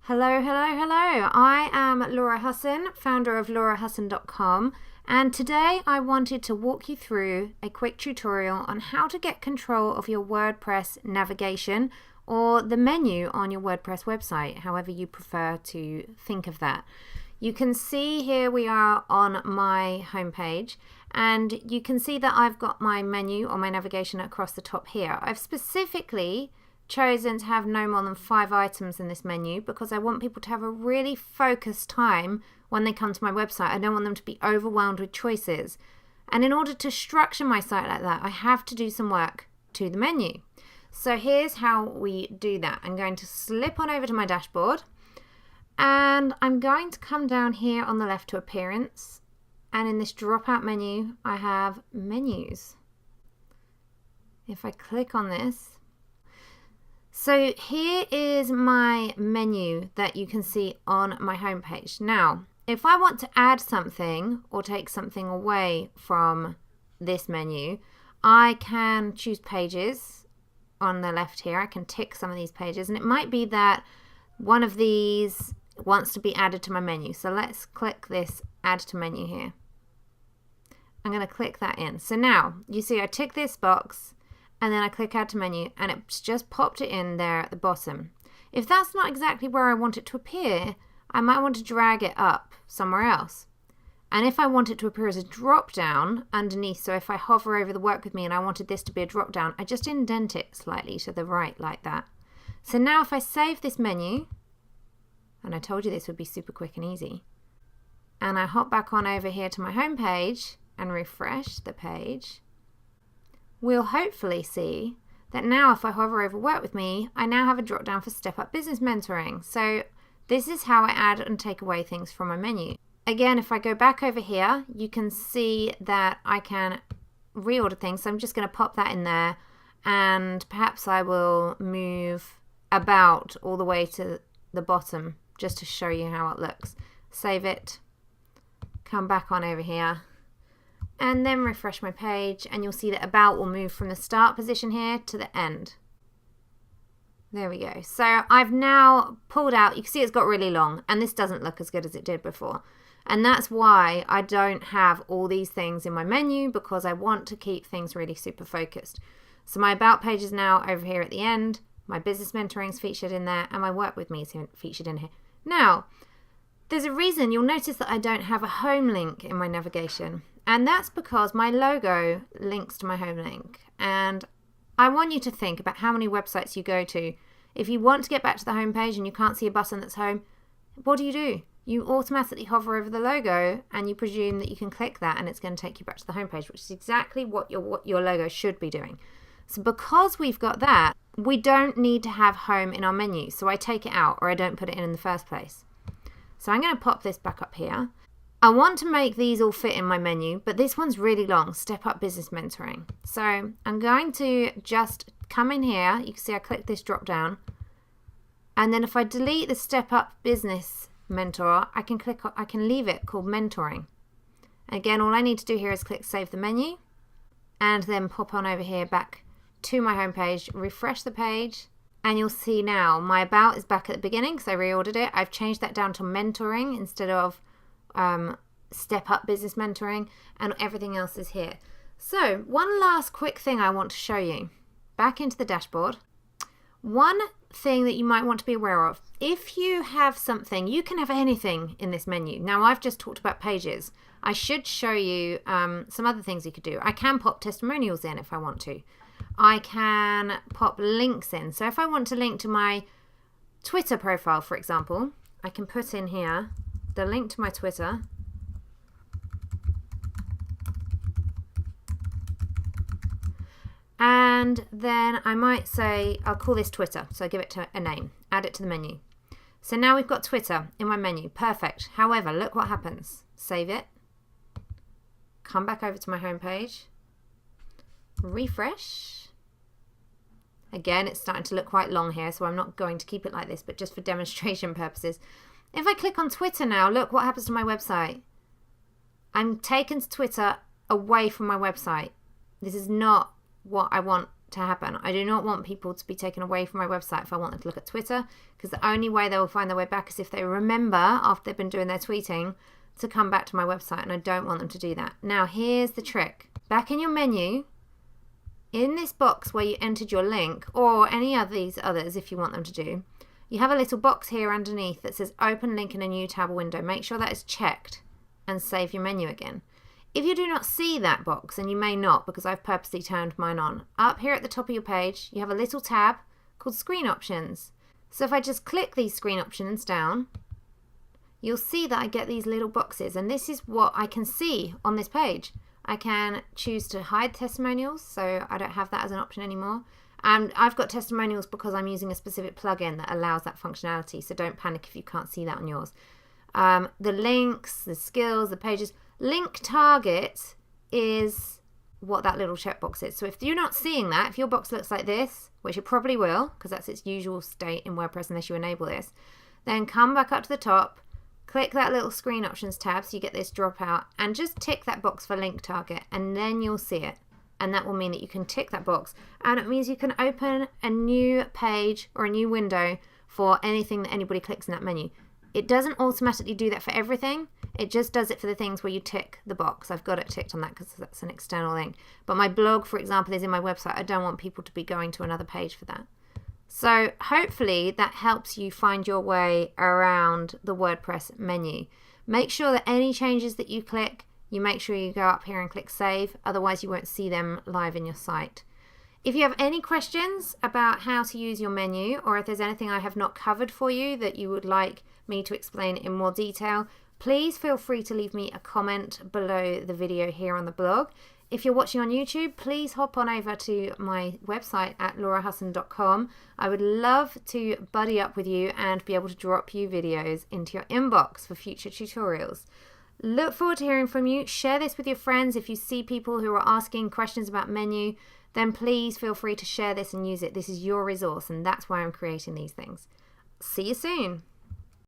Hello, hello, hello. I am Laura Husson, founder of laurahusson.com, and today I wanted to walk you through a quick tutorial on how to get control of your WordPress navigation or the menu on your WordPress website, however you prefer to think of that. You can see here we are on my homepage, and you can see that I've got my menu or my navigation across the top here. I've specifically chosen to have no more than 5 items in this menu because I want people to have a really focused time when they come to my website. I don't want them to be overwhelmed with choices. And in order to structure my site like that, I have to do some work to the menu. So here's how we do that. I'm going to slip on over to my dashboard, and I'm going to come down here on the left to Appearance, and in this drop-out menu I have Menus. If I click on this, so here is my menu that you can see on my homepage. Now, if I want to add something or take something away from this menu, I can choose pages on the left here. I can tick some of these pages, and it might be that one of these wants to be added to my menu. So let's click this Add to Menu here. I'm going to click that in. So now you see I tick this box, and then I click Add to Menu, and it's just popped it in there at the bottom. If that's not exactly where I want it to appear, I might want to drag it up somewhere else. And if I want it to appear as a drop down underneath, so if I hover over the Work With Me and I wanted this to be a drop down, I just indent it slightly to the right like that. So now if I save this menu, and I told you this would be super quick and easy, and I hop back on over here to my home page and refresh the page, we'll hopefully see that now if I hover over Work With Me, I now have a drop down for Step Up Business Mentoring. So this is how I add and take away things from my menu. Again, if I go back over here, you can see that I can reorder things. So I'm just going to pop that in there, and perhaps I will move about all the way to the bottom just to show you how it looks. Save it, come back on over here, and then refresh my page, and you'll see that About will move from the start position here to the end. There we go. So I've now pulled out, you can see it's got really long, and this doesn't look as good as it did before. And that's why I don't have all these things in my menu, because I want to keep things really super focused. So my About page is now over here at the end, my Business Mentoring is featured in there, and my Work With Me is featured in here. Now, there's a reason you'll notice that I don't have a home link in my navigation. And that's because my logo links to my home link. And I want you to think about how many websites you go to. If you want to get back to the home page and you can't see a button that's home, what do? You automatically hover over the logo and you presume that you can click that and it's going to take you back to the home page, which is exactly what your logo should be doing. So because we've got that, we don't need to have home in our menu. So I take it out, or I don't put it in the first place. So I'm going to pop this back up here. I want to make these all fit in my menu, but this one's really long, Step Up Business Mentoring. So I'm going to just come in here. You can see I click this drop down. And then if I delete the Step Up Business Mentor, I can leave it called Mentoring. Again, all I need to do here is click Save the Menu, and then pop on over here back to my home page, refresh the page, and you'll see now my About is back at the beginning because I reordered it. I've changed that down to Mentoring instead of Step Up Business Mentoring, and everything else is here. So one last quick thing I want to show you. Back into the dashboard. One thing that you might want to be aware of, if you have something, you can have anything in this menu. Now I've just talked about pages. I should show you some other things you could do. I can pop testimonials in if I want to. I can pop links in. So if I want to link to my Twitter profile, for example, I can put in here the link to my Twitter. And then I might say, I'll call this Twitter. So I give it a name, add it to the menu. So now we've got Twitter in my menu. Perfect. However, look what happens. Save it. Come back over to my home page. Refresh. Again, it's starting to look quite long here, so I'm not going to keep it like this, but just for demonstration purposes. If I click on Twitter now, look what happens to my website. I'm taken to Twitter away from my website. This is not what I want to happen. I do not want people to be taken away from my website if I want them to look at Twitter, because the only way they will find their way back is if they remember, after they've been doing their tweeting, to come back to my website, and I don't want them to do that. Now, here's the trick. Back in your menu, in this box where you entered your link, or any of these others if you want them to do, you have a little box here underneath that says open link in a new tab or window. Make sure that is checked and save your menu again. If you do not see that box, and you may not because I've purposely turned mine on, up here at the top of your page you have a little tab called Screen Options. So if I just click these screen options down, you'll see that I get these little boxes, and this is what I can see on this page. I can choose to hide testimonials, so I don't have that as an option anymore. And I've got testimonials because I'm using a specific plugin that allows that functionality, so don't panic if you can't see that on yours. The links, the skills, the pages. Link target is what that little checkbox is. So if you're not seeing that, if your box looks like this, which it probably will, because that's its usual state in WordPress unless you enable this, then come back up to the top, click that little screen options tab so you get this drop out, and just tick that box for link target, and then you'll see it. And that will mean that you can tick that box, and it means you can open a new page or a new window for anything that anybody clicks in that menu. It doesn't automatically do that for everything. It just does it for the things where you tick the box. I've got it ticked on that because that's an external link. But my blog, for example, is in my website. I don't want people to be going to another page for that. So hopefully that helps you find your way around the WordPress menu. Make sure that any changes that you click, you make sure you go up here and click save. Otherwise you won't see them live in your site. If you have any questions about how to use your menu, or if there's anything I have not covered for you that you would like me to explain in more detail, please feel free to leave me a comment below the video here on the blog. If you're watching on YouTube, please hop on over to my website at laurahusson.com. I would love to buddy up with you and be able to drop you videos into your inbox for future tutorials. Look forward to hearing from you. Share this with your friends. If you see people who are asking questions about menu, then please feel free to share this and use it. This is your resource, and that's why I'm creating these things. See you soon.